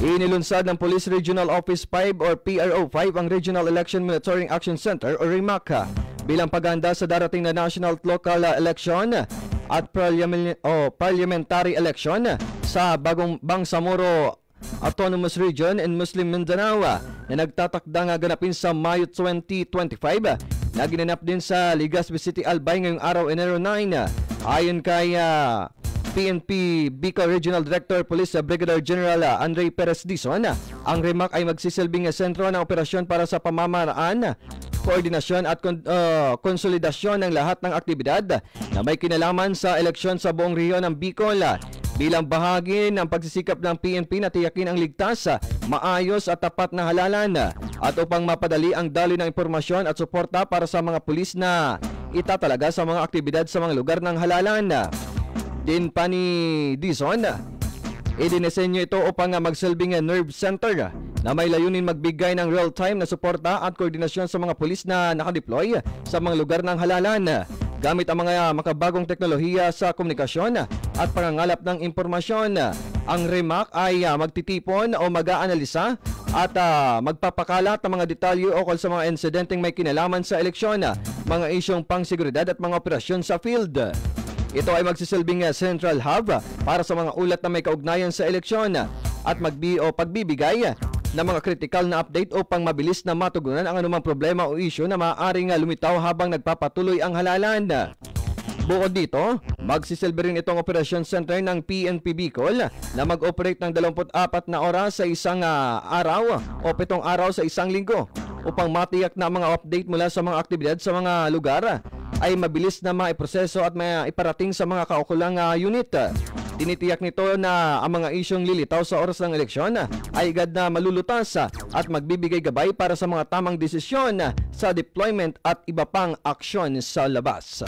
Inilunsad ng Police Regional Office 5 or PRO5 ang Regional Election Monitoring Action Center o REMAC bilang paghahanda sa darating na national at local election at parliamentary election sa bagong Bangsamoro Autonomous Region in Muslim Mindanao na nagtatakdang ganapin sa Mayo 2025 na ginanap din sa Legazpi City, Albay ngayong araw, Enero 9. Ayon kay PNP Bicol Regional Director Police Brigadier General Andre Perez Dizon, ang REMAC ay magsisilbing sentro ng operasyon para sa pamamaraan, koordinasyon at konsolidasyon ng lahat ng aktibidad na may kinalaman sa eleksyon sa buong rehiyon ng Bicol bilang bahagi ng pagsisikap ng PNP na tiyakin ang ligtas, maayos at tapat na halalan at upang mapadali ang daloy ng impormasyon at suporta para sa mga pulis na itatalaga sa mga aktibidad sa mga lugar ng halalan. Din pa ni Dizon, idinisenyo ito upang magsilbing nerve center na may layunin magbigay ng real-time na suporta at koordinasyon sa mga pulis na nakadeploy sa mga lugar ng halalan gamit ang mga makabagong teknolohiya sa komunikasyon at pangangalap ng impormasyon. Ang REMAC ay magtitipon o mag-aanalisa at magpapakalat ng mga detalye ukol sa mga insidenteng may kinalaman sa eleksyon, mga isyong pangseguridad at mga operasyon sa field. Ito ay magsisilbing central hub para sa mga ulat na may kaugnayan sa eleksyon at pagbibigay ng mga critical na update upang mabilis na matugunan ang anumang problema o issue na maaaring lumitaw habang nagpapatuloy ang halalan. Bukod dito, magsisilbi rin itong operasyon center ng PNP Bicol na mag-operate ng 24 na oras sa isang araw o 7 araw sa isang linggo upang matiyak na mga update mula sa mga aktibidad sa mga lugar ay mabilis na maiproseso at maiparating sa mga kaukulang unit. Tinitiyak nito na ang mga isyong lilitaw sa oras ng eleksyon ay agad na malulutas at magbibigay gabay para sa mga tamang desisyon sa deployment at iba pang aksyon sa labas.